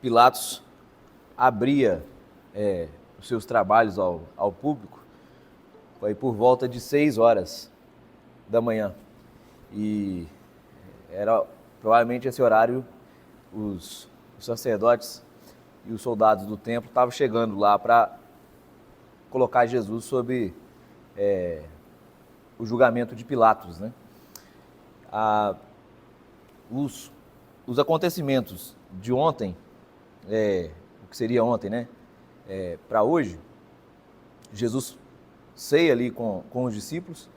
Pilatos abria os seus trabalhos ao público aí por volta de 6 horas da manhã. E era provavelmente esse horário os sacerdotes e os soldados do templo estavam chegando lá para colocar Jesus sob o julgamento de Pilatos, né? Os acontecimentos de ontem, o que seria ontem, né? Para hoje, Jesus ceia ali com os discípulos,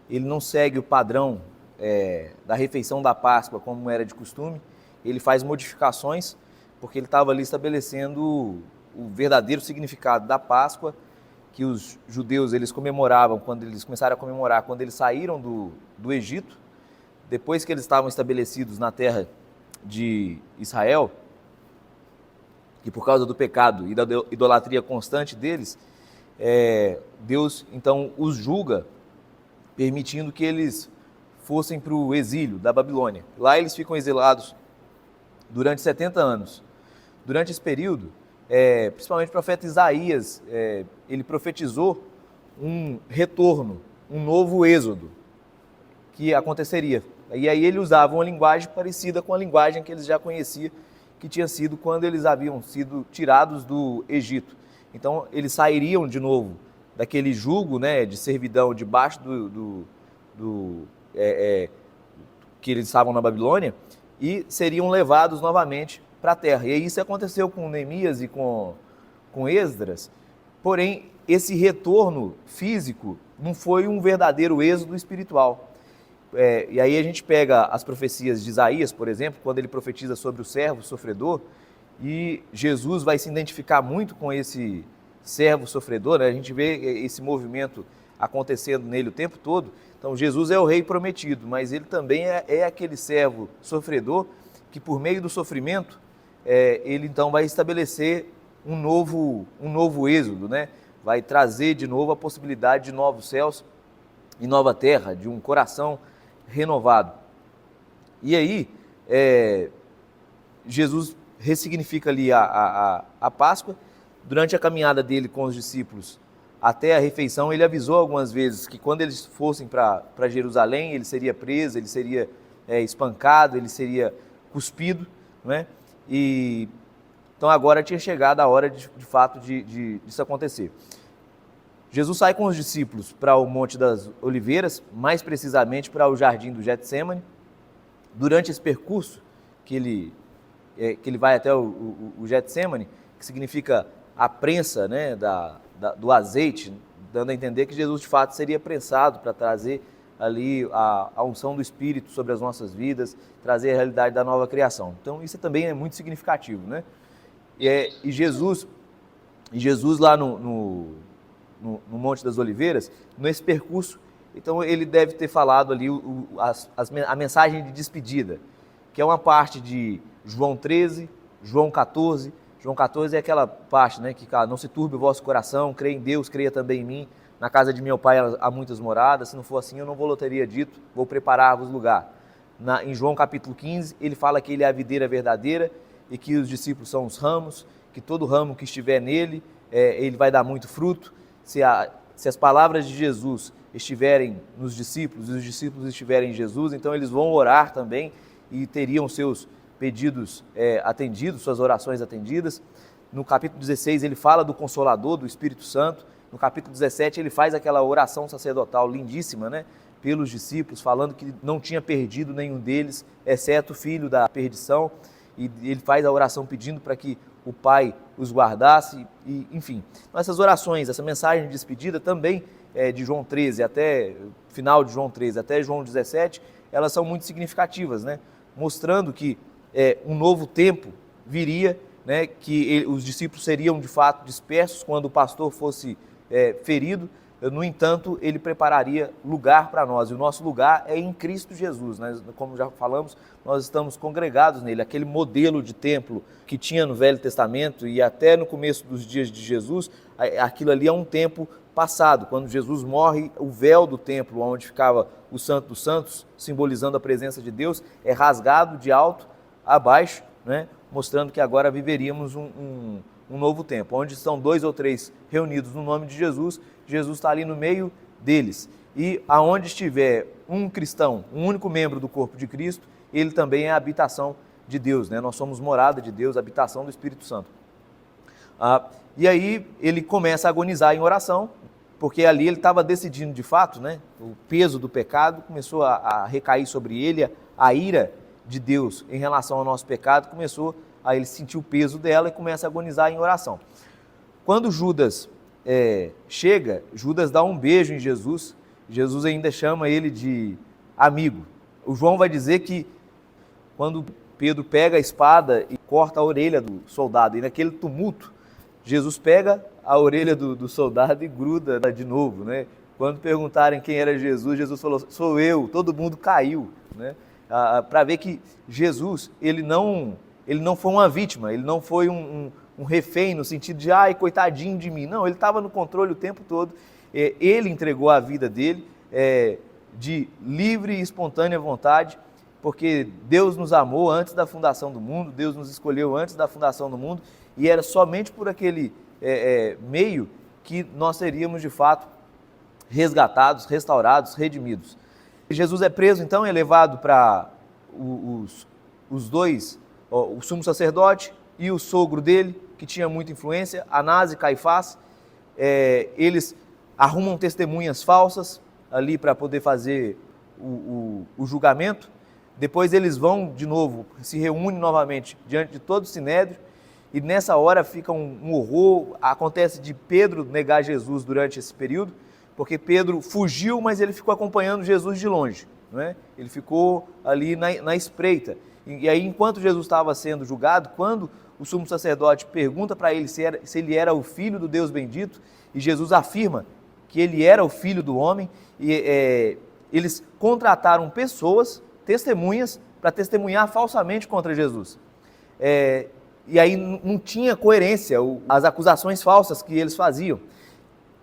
ele não segue o padrão da refeição da Páscoa como era de costume, ele faz modificações porque ele estava ali estabelecendo o verdadeiro significado da Páscoa, que os judeus eles comemoravam, quando eles começaram a comemorar quando eles saíram do Egito, depois que eles estavam estabelecidos na terra de Israel, que por causa do pecado e da idolatria constante deles, Deus então os julga, permitindo que eles fossem para o exílio da Babilônia. Lá eles ficam exilados durante 70 anos. Durante esse período, principalmente o profeta Isaías, ele profetizou um retorno, um novo êxodo que aconteceria. E aí ele usava uma linguagem parecida com a linguagem que eles já conheciam, que tinha sido quando eles haviam sido tirados do Egito. Então eles sairiam de novo daquele jugo, né, de servidão debaixo que eles estavam na Babilônia, e seriam levados novamente para a terra. E isso aconteceu com Neemias e com Esdras, porém esse retorno físico não foi um verdadeiro êxodo espiritual. E aí a gente pega as profecias de Isaías, por exemplo, quando ele profetiza sobre o servo sofredor, e Jesus vai se identificar muito com esse servo sofredor, né? A gente vê esse movimento acontecendo nele o tempo todo. Então Jesus é o rei prometido, mas ele também é aquele servo sofredor que por meio do sofrimento, ele então vai estabelecer um novo êxodo, né? Vai trazer de novo a possibilidade de novos céus e nova terra, de um coração renovado. E aí, Jesus ressignifica ali a Páscoa. Durante a caminhada dele com os discípulos até a refeição, ele avisou algumas vezes que quando eles fossem para Jerusalém, ele seria preso, ele seria espancado, ele seria cuspido, né? E então agora tinha chegado a hora de fato disso acontecer. Jesus sai com os discípulos para o Monte das Oliveiras, mais precisamente para o Jardim do Getsêmani. Durante esse percurso que ele vai até o Getsêmani, que significa a prensa, né, do azeite, dando a entender que Jesus de fato seria prensado para trazer ali a unção do Espírito sobre as nossas vidas, trazer a realidade da nova criação. Então isso também é muito significativo, né? E Jesus lá no Monte das Oliveiras, nesse percurso, então ele deve ter falado ali a mensagem de despedida, que é uma parte de João 13, João 14. João 14 é aquela parte, né, que não se turbe o vosso coração, creia em Deus, creia também em mim, na casa de meu pai há muitas moradas, se não for assim eu não vou teria dito, vou preparar-vos lugar. Em João capítulo 15, ele fala que ele é a videira verdadeira e que os discípulos são os ramos, que todo ramo que estiver nele, ele vai dar muito fruto. Se as palavras de Jesus estiverem nos discípulos e os discípulos estiverem em Jesus, então eles vão orar também e teriam seus pedidos atendidos, suas orações atendidas. No capítulo 16 ele fala do Consolador, do Espírito Santo. No capítulo 17 ele faz aquela oração sacerdotal lindíssima, né, pelos discípulos, falando que não tinha perdido nenhum deles, exceto o filho da perdição, e ele faz a oração pedindo para que o Pai os guardasse, e, enfim. Então, essas orações, essa mensagem de despedida também de João 13 até final de João 13 até João 17, elas são muito significativas, né, mostrando que um novo tempo viria, né, que os discípulos seriam de fato dispersos quando o pastor fosse ferido. No entanto, ele prepararia lugar para nós, e o nosso lugar é em Cristo Jesus, né? Como já falamos, nós estamos congregados nele. Aquele modelo de templo que tinha no Velho Testamento e até no começo dos dias de Jesus, aquilo ali é um tempo passado. Quando Jesus morre, o véu do templo, onde ficava o Santo dos Santos, simbolizando a presença de Deus, é rasgado de alto a baixo, né, mostrando que agora viveríamos um novo tempo, onde estão 2 ou 3 reunidos no nome de Jesus, Jesus está ali no meio deles. E aonde estiver um cristão, um único membro do corpo de Cristo, ele também é a habitação de Deus, né? Nós somos morada de Deus, habitação do Espírito Santo. E aí ele começa a agonizar em oração, porque ali ele estava decidindo de fato, né? O peso do pecado começou a recair sobre ele, a ira de Deus em relação ao nosso pecado começou a ele sentir o peso dela e começa a agonizar em oração. Quando Judas chega, Judas dá um beijo em Jesus, Jesus ainda chama ele de amigo. O João vai dizer que quando Pedro pega a espada e corta a orelha do soldado, e naquele tumulto, Jesus pega a orelha do soldado e gruda de novo, né? Quando perguntarem quem era Jesus, Jesus falou, sou eu, todo mundo caiu, né? Para ver que Jesus, ele não foi uma vítima, ele não foi um refém no sentido de, ai, coitadinho de mim. Não, ele estava no controle o tempo todo, ele entregou a vida dele de livre e espontânea vontade, porque Deus nos amou antes da fundação do mundo, Deus nos escolheu antes da fundação do mundo, e era somente por aquele meio que nós seríamos de fato resgatados, restaurados, redimidos. Jesus é preso, então, é levado para os dois, o sumo sacerdote e o sogro dele, que tinha muita influência, Anás e Caifás. Eles arrumam testemunhas falsas ali para poder fazer o julgamento. Depois eles vão de novo, se reúnem novamente diante de todo o Sinédrio, e nessa hora fica um horror. Acontece de Pedro negar Jesus durante esse período, porque Pedro fugiu, mas ele ficou acompanhando Jesus de longe, não é? Ele ficou ali na espreita. E aí, enquanto Jesus estava sendo julgado, quando o sumo sacerdote pergunta para ele se ele era o Filho do Deus bendito, e Jesus afirma que ele era o Filho do homem, e eles contrataram pessoas, testemunhas, para testemunhar falsamente contra Jesus. E aí não tinha coerência as acusações falsas que eles faziam.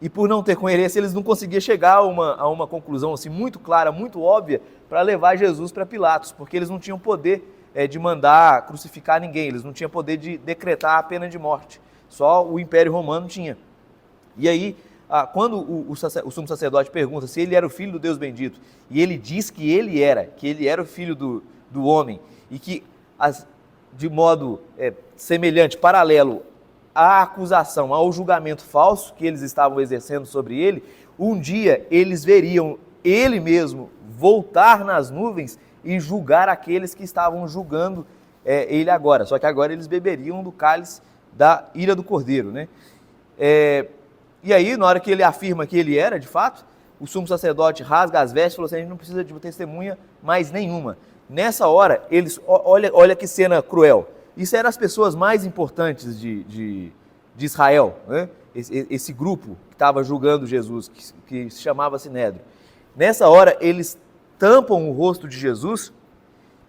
E por não ter coerência, eles não conseguiam chegar a uma conclusão assim, muito clara, muito óbvia, para levar Jesus para Pilatos, porque eles não tinham poder de mandar crucificar ninguém, eles não tinham poder de decretar a pena de morte, só o Império Romano tinha. E aí, quando o sumo sacerdote pergunta se ele era o Filho do Deus bendito, e ele diz que ele era o Filho do homem, e que de modo semelhante, paralelo à acusação, ao julgamento falso que eles estavam exercendo sobre ele, um dia eles veriam ele mesmo voltar nas nuvens e julgar aqueles que estavam julgando ele agora. Só que agora eles beberiam do cálice da ira do Cordeiro, né? E aí, na hora que ele afirma que ele era, de fato, o sumo sacerdote rasga as vestes e falou assim, a gente não precisa de testemunha mais nenhuma. Nessa hora, eles, olha que cena cruel, isso eram as pessoas mais importantes de Israel, né? Esse grupo que estava julgando Jesus, que se chamava Sinédrio. Nessa hora, eles tampam o rosto de Jesus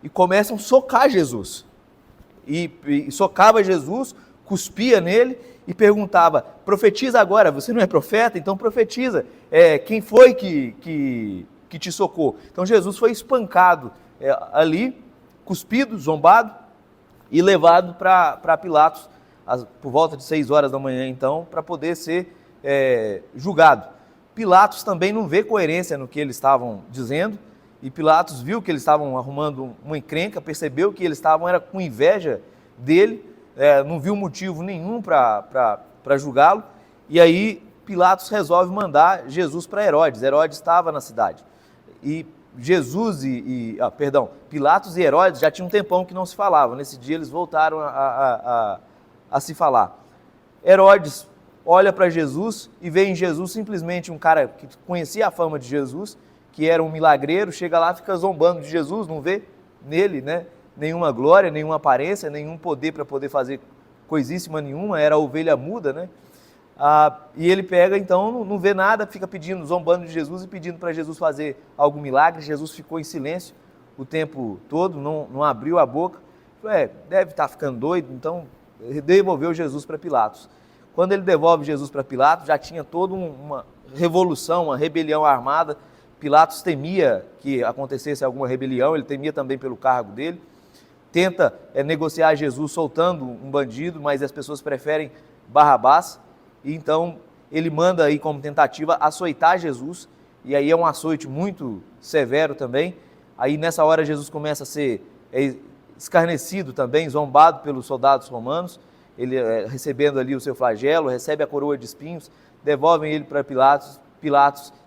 e começam a socar Jesus. E socava Jesus, cuspia nele e perguntava, profetiza agora, você não é profeta? Então profetiza, quem foi que te socou? Então Jesus foi espancado ali, cuspido, zombado e levado para Pilatos, por volta de 6 horas da manhã então, para poder ser julgado. Pilatos também não vê coerência no que eles estavam dizendo, e Pilatos viu que eles estavam arrumando uma encrenca, percebeu que eles estavam com inveja dele, não viu motivo nenhum para julgá-lo, e aí Pilatos resolve mandar Jesus para Herodes. Herodes estava na cidade, e Pilatos e Herodes já tinham um tempão que não se falavam. Nesse dia eles voltaram a se falar. Herodes olha para Jesus e vê em Jesus simplesmente um cara que conhecia a fama de Jesus, que era um milagreiro, chega lá, fica zombando de Jesus, não vê nele, né, nenhuma glória, nenhuma aparência, nenhum poder para poder fazer coisíssima nenhuma, era a ovelha muda, né? E ele pega, então, não vê nada, fica pedindo, zombando de Jesus e pedindo para Jesus fazer algum milagre. Jesus ficou em silêncio o tempo todo, não abriu a boca. Deve estar ficando doido, então devolveu Jesus para Pilatos. Quando ele devolve Jesus para Pilatos, já tinha toda uma revolução, uma rebelião armada. Pilatos temia que acontecesse alguma rebelião, ele temia também pelo cargo dele, tenta negociar Jesus soltando um bandido, mas as pessoas preferem Barrabás, e então ele manda aí como tentativa açoitar Jesus, e aí é um açoite muito severo também. Aí nessa hora Jesus começa a ser escarnecido também, zombado pelos soldados romanos, ele recebendo ali o seu flagelo, recebe a coroa de espinhos, devolvem ele para Pilatos,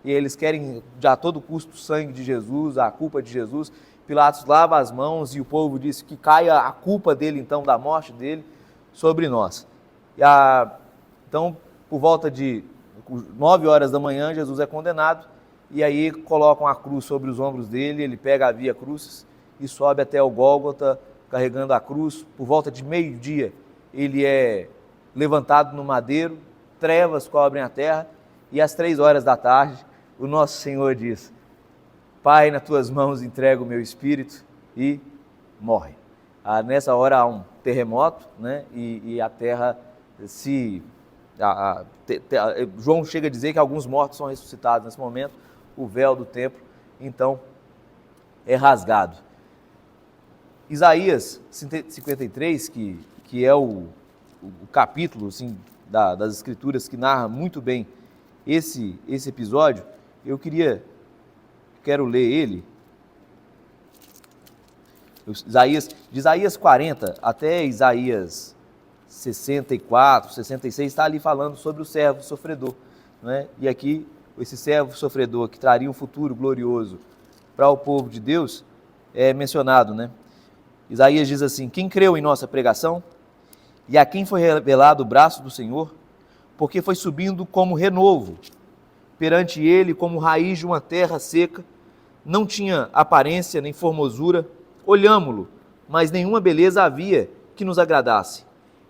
e eles querem a todo custo o sangue de Jesus, a culpa de Jesus. Pilatos lava as mãos e o povo diz que caia a culpa dele, então, da morte dele, sobre nós. Então, por volta de 9 horas da manhã, Jesus é condenado, e aí colocam a cruz sobre os ombros dele, ele pega a via crucis e sobe até o Gólgota, carregando a cruz. Por volta de meio-dia, ele é levantado no madeiro, trevas cobrem a terra, e às 3 horas da tarde, o nosso Senhor diz: Pai, nas tuas mãos entrego o meu espírito, e morre. Nessa hora há um terremoto, né? E a terra se... João chega a dizer que alguns mortos são ressuscitados nesse momento, o véu do templo, então, é rasgado. Isaías 53, que é o capítulo assim, das Escrituras que narra muito bem esse episódio, quero ler ele. De Isaías 40 até Isaías 64, 66, está ali falando sobre o servo sofredor, né? E aqui, esse servo sofredor que traria um futuro glorioso para o povo de Deus é mencionado, né? Isaías diz assim: quem creu em nossa pregação? E a quem foi revelado o braço do Senhor? Porque foi subindo como renovo, perante ele como raiz de uma terra seca, não tinha aparência nem formosura, olhámo-lo, mas nenhuma beleza havia que nos agradasse.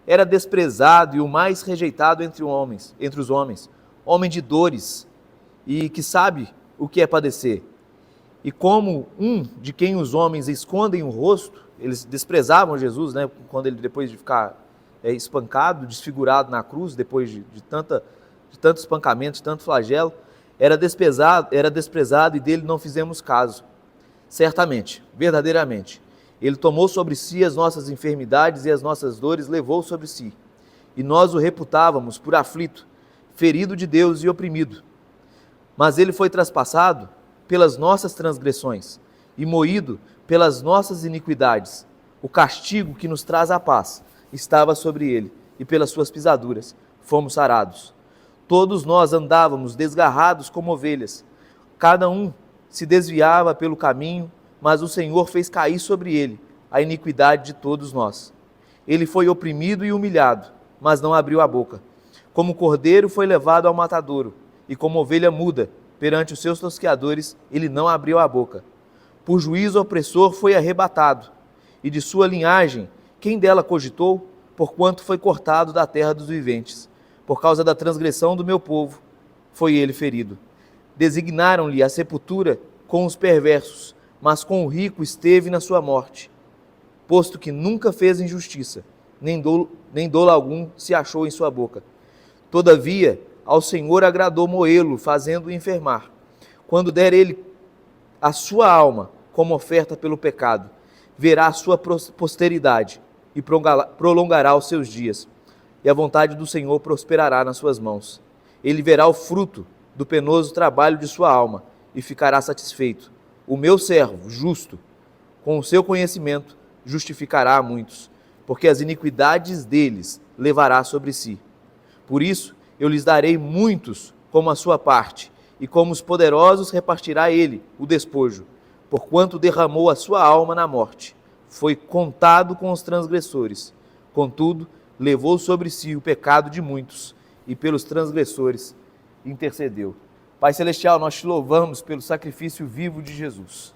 Era desprezado e o mais rejeitado entre os homens, homem de dores, e que sabe o que é padecer. E como um de quem os homens escondem o rosto, eles desprezavam Jesus, né, quando ele, depois de ficar espancado, desfigurado na cruz, depois de tanto espancamento, de tanto flagelo, era desprezado e dele não fizemos caso. Certamente, verdadeiramente, ele tomou sobre si as nossas enfermidades e as nossas dores levou sobre si. E nós o reputávamos por aflito, ferido de Deus e oprimido. Mas ele foi traspassado pelas nossas transgressões e moído pelas nossas iniquidades. O castigo que nos traz a paz estava sobre ele, e pelas suas pisaduras fomos sarados. Todos nós andávamos desgarrados como ovelhas, cada um se desviava pelo caminho, mas o Senhor fez cair sobre ele a iniquidade de todos nós. Ele foi oprimido e humilhado, mas não abriu a boca. Como cordeiro foi levado ao matadouro, e como ovelha muda perante os seus tosqueadores, ele não abriu a boca. Por juízo opressor foi arrebatado, e de sua linhagem, quem dela cogitou? Porquanto foi cortado da terra dos viventes. Por causa da transgressão do meu povo, foi ele ferido. Designaram-lhe a sepultura com os perversos, mas com o rico esteve na sua morte, posto que nunca fez injustiça, nem dolo algum se achou em sua boca. Todavia, ao Senhor agradou moê-lo, fazendo-o enfermar. Quando der ele a sua alma como oferta pelo pecado, verá a sua posteridade e prolongará os seus dias, e a vontade do Senhor prosperará nas suas mãos. Ele verá o fruto do penoso trabalho de sua alma e ficará satisfeito. O meu servo, justo, com o seu conhecimento, justificará a muitos, porque as iniquidades deles levará sobre si. Por isso, eu lhes darei muitos como a sua parte, e como os poderosos repartirá ele o despojo, porquanto derramou a sua alma na morte. Foi contado com os transgressores, contudo, levou sobre si o pecado de muitos, e pelos transgressores intercedeu. Pai Celestial, nós te louvamos pelo sacrifício vivo de Jesus.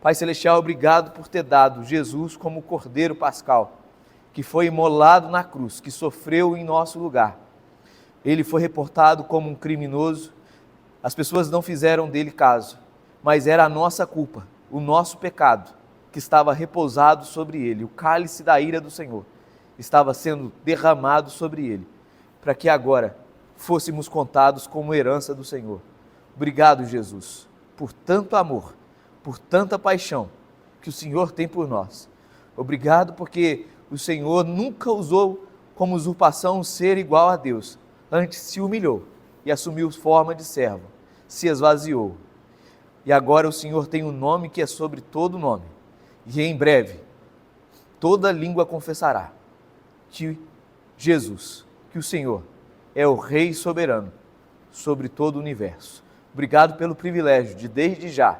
Pai Celestial, obrigado por ter dado Jesus como Cordeiro Pascal, que foi imolado na cruz, que sofreu em nosso lugar. Ele foi reportado como um criminoso, as pessoas não fizeram dele caso, mas era a nossa culpa, o nosso pecado, que estava repousado sobre ele. O cálice da ira do Senhor estava sendo derramado sobre ele, para que agora fôssemos contados como herança do Senhor. Obrigado, Jesus, por tanto amor, por tanta paixão que o Senhor tem por nós. Obrigado porque o Senhor nunca usou como usurpação ser igual a Deus. Antes se humilhou e assumiu forma de servo, se esvaziou. E agora o Senhor tem um nome que é sobre todo nome. E em breve, toda língua confessará que Jesus, que o Senhor, é o Rei soberano sobre todo o universo. Obrigado pelo privilégio de, desde já,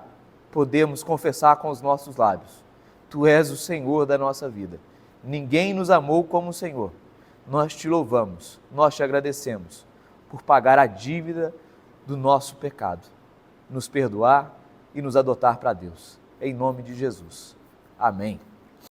podermos confessar com os nossos lábios: Tu és o Senhor da nossa vida. Ninguém nos amou como o Senhor. Nós te louvamos, nós te agradecemos por pagar a dívida do nosso pecado, nos perdoar e nos adotar para Deus. Em nome de Jesus. Amém.